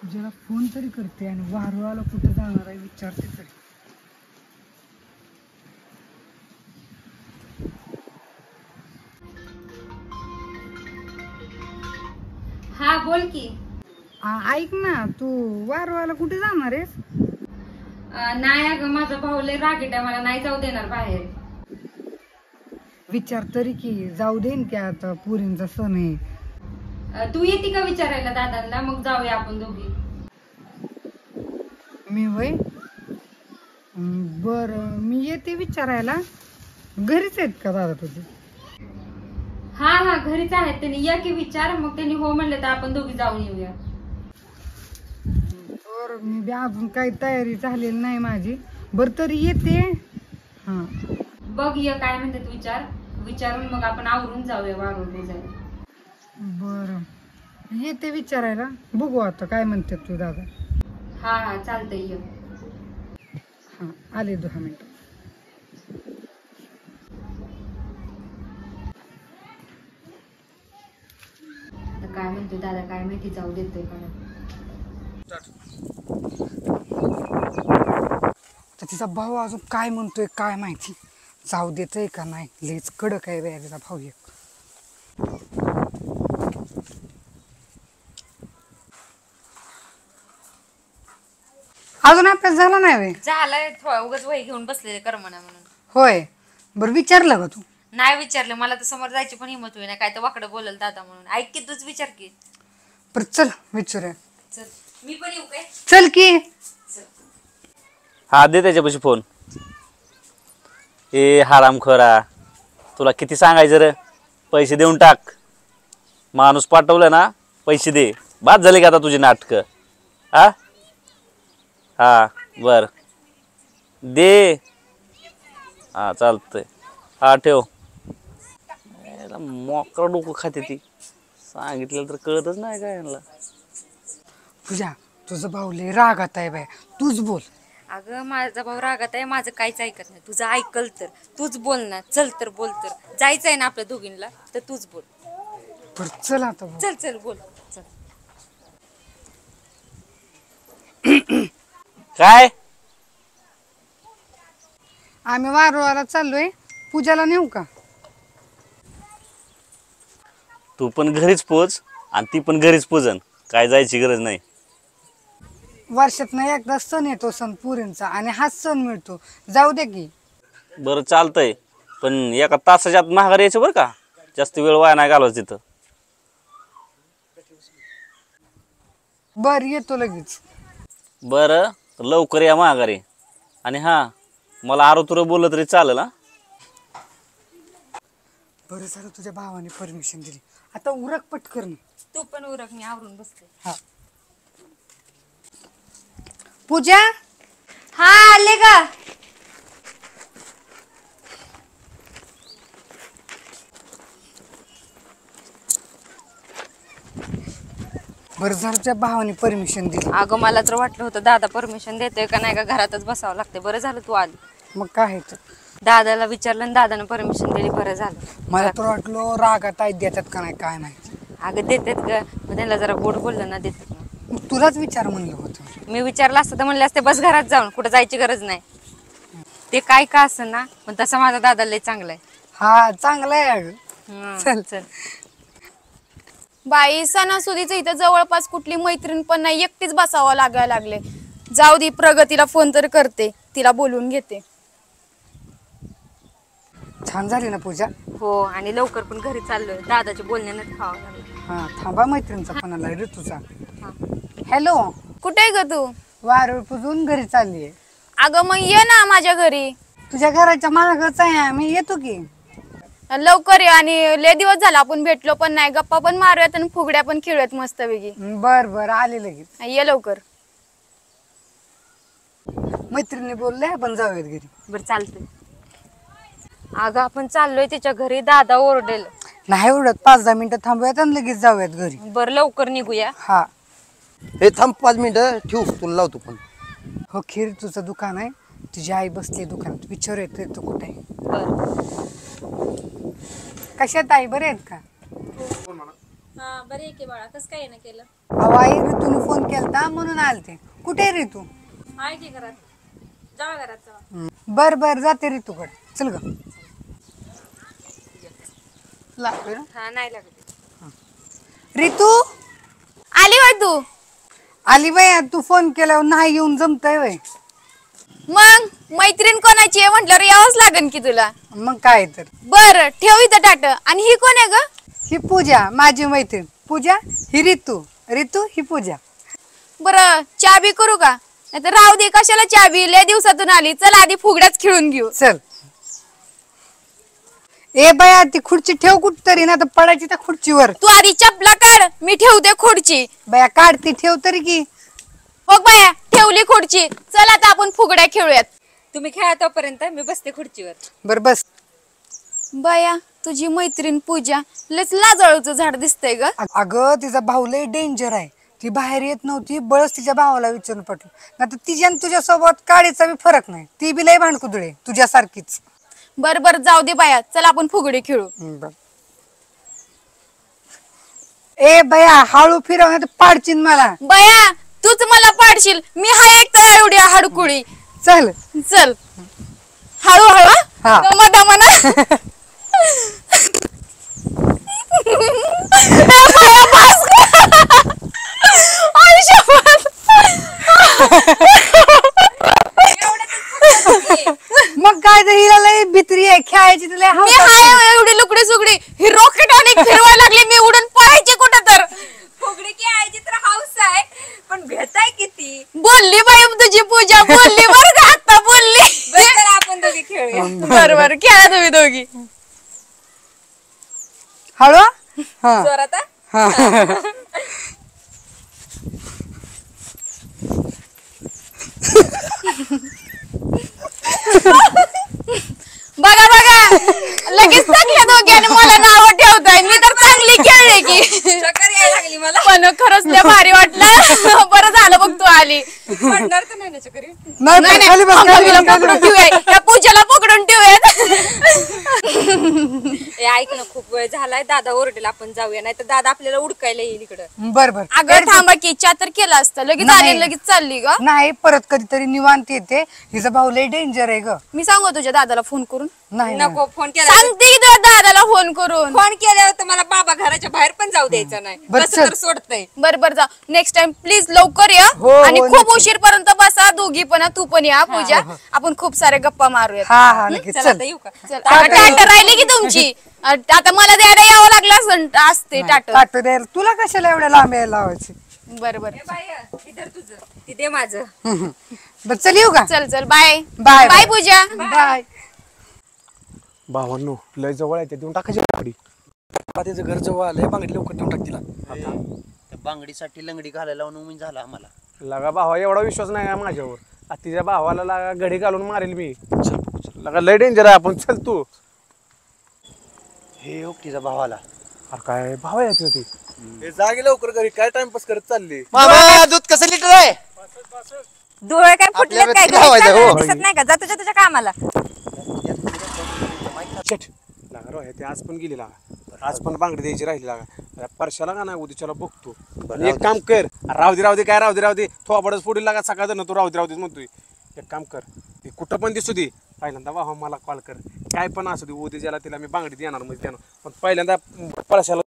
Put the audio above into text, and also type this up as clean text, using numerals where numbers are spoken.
पूजाला phone तरी करते आणि वारुळाला कुठे जाणार आहे विचारते तरी. हा बोल की. ऐक ना, तू वारुळाला कुठे जाणार आहेस? नाही अगं, माझा भाऊ लय रागीट आहे, मला नाही जाऊ देणार बाहेर. विचार तरी की, जाऊ देईन की, आता पुरींचा सण आहे. तू येते का विचारायला दादांना, मग जाऊया आपण दोघी. मी वय बर, मी येते विचारायला. घरीच आहेत का दादा तुझे? हा हा घरीच आहेत त्यांनी, या की विचार. मग त्यांनी हो म्हणले तर आपण दोघी जाऊन येऊया. बर, मी बी अजून काही तयारी झालेली नाही माझी. बर तरी येते. हा बघ ये काय म्हणतात विचार, विचारून मग आपण आवरून जाऊया वारून जाऊया. बर, येते विचारायला. बघू आता काय म्हणतात तू दादा. हा हा चालतंय ये. हा आले 10 मिनिट. काय म्हणतो दादा, काय माहिती जाऊ देतोय का नाही. तर तिचा भाऊ अजून काय म्हणतोय काय माहिती, जाऊ देतोय का नाही. लेच कडक आहे बाया तिचा भाऊ एक. अजून अभ्यास झाला नाही वे? झालंय, उगाच वही घेऊन बसलेले करमना म्हणून. होय, बरं विचारलं का तू? नाही विचारलं, मला तर समोर जायची पण हिंमत होईना, काय तर वाकडं बोलल दादा म्हणून. ऐक की तूच विचार की. बरं चल विचारूया. चल मी पण येऊ काय? चल की. हा दे त्याच्यापाशी फोन. ए हरामखोरा, तुला किती सांगायचं रे, पैसे देऊन टाक. माणूस पाठवलं ना, पैसे दे. बाद झाले का आता तुझी नाटकं? हा हा बर दे. हा चालतंय, हा ठेव. मोकळं डोकं खाते ती, सांगितलं तर कळतच नाही काय यांना. पूजा, तुझं भाऊ लय रागात आहे बाय, तूच बोल. अगं माझा भाऊ रागात आहे, माझं काहीच ऐकत नाही. तुझं ऐकल तर तूच बोल ना. चल तर बोल, तर जायचंय ना आपल्या दोघींना, तर तूच बोल. बरं चल आता बोल. चल चल बोल चल. काय? आम्ही वारुळाला चाललोय, पूजाला नेऊ का? तू पण घरीच पोच आणि ती पण घरीच पोजन, काय जायची गरज नाही. वर्षातनं एकदा सण येतो, सण पुरींचा, आणि हाच सण मिळतो. जाऊ दे की. बरं चालतंय, पण एका तासाच्या आत महागारी यायचं बरं का, जास्त वेळ वाया नाही घालवायचं तिथं. बर येतो लगेच. बरं लवकर या महागारी. आणि हा, मला आरोतुरं बोललं तरी चालेल. हा बरं झालं तुझ्या भावाने परमिशन दिली. आता उरक पटकन. तू पण उरक, मी आवरून बसते. हा पूजा. हा आले का? बरं झालं तुझ्या भावाने परमिशन दिली. अगं मला तर वाटलं होतं दादा परमिशन देतोय का नाही, का घरातच बसावं लागते. बरं झालं तू आली. मग काय आहे तर. दादाला विचारलं आणि दादानं परमिशन दिली, बरं झालं. मला तर वाटलं रागात आहे, देतात का नाही काय माहिती. अगं देतात ग, मग त्यांना जरा गोड बोललं ना देतात. मग तुलाच विचार म्हणलं होतं. मी विचारलं असतं तर म्हणले असते बस घरात जाऊन, कुठं जायची गरज नाही. ते काय का असं ना, पण तसा माझा दादा लय चांगला आहे. हा चांगलं आहे अगं. चल चल. बाई सणासुदीचं इथं जवळपास कुठली मैत्रीण पण नाही, एकटीच बसावं लागायला लागले. जाऊ दे, प्रगतीला फोन तर करते, तिला बोलून घेते. छान झाली ना पूजा. हो, आणि लवकर पण घरी चाललोय, दादाच्या बोलण्यानं खावं लागलं. हा थांबा, मैत्रिणीचा फोन आला ऋतूचा. हॅलो, कुठे आहे ग तू? वारुळ पुजून घरी चालली आहे. अगं मग ये ना माझ्या घरी. तुझ्या घराच्या मागच आहे, आम्ही येतो की. लवकर ये, आणि लय दिवस झाला आपण भेटलो पण नाही. गप्पा पण मारूयात आणि फुगड्या पण खेळूयात मस्त पैकी. बर बर आले लगेच. ये लवकर. मैत्रिणी बोलले आपण जाऊयात घरी. बरं चालतंय. अगं आपण चाललोय तिच्या घरी, दादा ओरडेल. नाही एवढं, 5-10 मिनिटं थांबूयात आणि लगेच जाऊयात घरी. बरं लवकर निघूया. हा हे थांब 5 मिनिटं, ठेवू तुला लावतो पण. हो, खीर तुझं दुकान आहे, तुझी आई बसली दुकानात, विचार येतोय तू कुठे आहे. बरं. कशात आई, बरे आहेत का? बरे आहे की बाळा कसं काय ना केलं अहो आई ऋतून फोन केलता म्हणून आलते. कुठे आहे ऋतू? आहे की घरात जावा घरात जावा बर बर जाते ऋतूकडे. चल ग. लागतोय ना? हा नाही लागत ऋतू आली होय तू? आली बाई. तू फोन केल्यावर नाही येऊन जमतय वय. मग मैत्रीण कोणाची आहे म्हटल्यावर यावंच लागन की तुला. मग काय तर. बर ठेव इथं ताट. आणि ही कोण आहे ग? ही पूजा माझी मैत्रीण. पूजा ही ऋतू. ऋतू ही पूजा. बर चहा बी करू का? नाही तर राहू दे, कशाला चहा बी, लय दिवसातून आली. चल आधी फुगड्याच खेळून घेऊ. चल. ए बाया ती खुर्ची ठेव कुठ तरी ना तर पडायची त्या खुर्चीवर. तू आधी चपला काढ, मी ठेवते खुर्ची. बाया काढती ठेव तरी की. हो बाया ठेवली खुर्ची. चल आता आपण फुगड्या खेळूयात. तुम्ही खेळा तोपर्यंत मी बसते खुर्चीवर बर बस. बाया तुझी मैत्रीण पूजा लयच लाजाळूचं झाड दिसतंय ग. अगं तिचा भाऊ लय डेंजर आहे. ती बाहेर येत नव्हती. बळच तिच्या भावाला विचारून पटलं. नाही तर तिच्या आणि तुझ्या सोबत काडीचा बी फरक नाही. ती बी लय भांडकुदळे तुझ्यासारखीच. बर बर जाऊ दे बाया, चल आपण फुगडी खेळू. बर. ए बया हळू फिरव नाही तर पाडचीन मला. बाया तूच मला पाडशील, मी हाय एक तर एवढी हाडकुळी. चल. चल हळूहळू हा. दमा दमाना. मग काय तर हिला लय भित्री आहे खेळायची. तुला मी हाय एवढी लुकडी सुकडी, ही रॉकेट आणि फिरवायला लागली, मी उडून पळायचे कुठं तर. फुगडी खेळायची तर हाऊस आहे पण भेटाय किती बोलली बाई तुझी पूजा, बोलली बरं का, आता बोलली. बरं तर आपण दोघी खेळूया बर बर खेळा तुम्ही दोघी. हळू. हा जोरात हा? हा. बघा बघा लगेच चांगल्या दोघ्याने मला नाव ठेवताय. मी तर चांगली खेळले की. चक्कर यायला लागली मला पण खरंच लय भारी वाटलं. बरं झालं बघ तू आली. पडणार तर नाही ना चक्कर नाही नाही, खाली बस, नाही, खाली आम्हाला बस, खाली पकडून बस. ठेवूया, त्या पूजाला पकडून ठेवूयात. ए ऐक ना खूप वेळ झालाय दादा ओरडेल आपण जाऊया नाही तर दादा आपल्याला उडकायला येईल इकडं बर बर. अगं थांबा की, चहा तर केला असता. लगेच नाही. आली लगेच चालली ग. नाही परत कधीतरी निवांत येते. हिचा भाऊ लय डेंजर आहे ग. मी सांगू तुझ्या दादाला फोन करून. नाही नाही. नको फोन केला सांगते की तुझ्या दादाला फोन करून. फोन केल्यावर तर मला बाबा घराच्या बाहेर पण जाऊ द्यायचा नाही बरं, कसं चल. तर सोडतय बर बर जा. नेक्स्ट टाइम प्लीज लवकर या. हो, आणि हो, खूप नक्की. उशीर पर्यंत बसा दोघी पण. तू पण या पूजा. आपण खूप सारे गप्पा मारूयात. हा हा नक्की. चला चल. आता येऊ का चल, आता टाट राहिली की तुमची. आता मला द्यायला यावं लागलं असते टाट. ताटं द्यायला तुला कशाला एवढ्या लांब यायला लावायची. बर बर ए बाई इधर तुझं ती दे माझं बर चल येऊ का. चल चल बाय बाय बाय पूजा. बाय. भावांनो लय जवळ आहे ते देऊन टाकायची गाडी. त्याचं घर जवळ आलंय, बांगडी लवकर देऊन टाक तिला. त्या बांगडीसाठी लंगडी घालायला उमेद झाला आम्हाला. लगा भावा एवढा विश्वास नाही आहे माझ्यावर. आता तिच्या भावाला लगा घडी घालून मारेल मी. लगा लय डेंजर आहे आपण. चल तू. हे हो तिचा भावाला. अरे काय भाव आहे ती. जागे लवकर घरी काय टाइमपास करत चालली. मामा दूध कसं लिटर आहे? डोळे काय फुटले आपल्याला काय किती लावायचं, घरी हो? चाललं, दिसत नाही का जा तुझ्या कामाला शेट लागा रो ते आज पण गेली लागा. आज पण बांगडी द्यायची राहिली लागा. परशाला का नाही उद्याच्याला बघतो. आणि एक काम कर, राहू दे काय राहू दे थोबाडच फोडील लागा. सकाळ ना तू राहू दे म्हणतोय. एक काम कर, ते कुठं पण दिसू दे पहिल्यांदा वाह मला कॉल कर. काय पण असू दे उद्याच्याला तिला मी बांगडी देणार म्हणजे देणार. पण पहिल्यांदा परशाला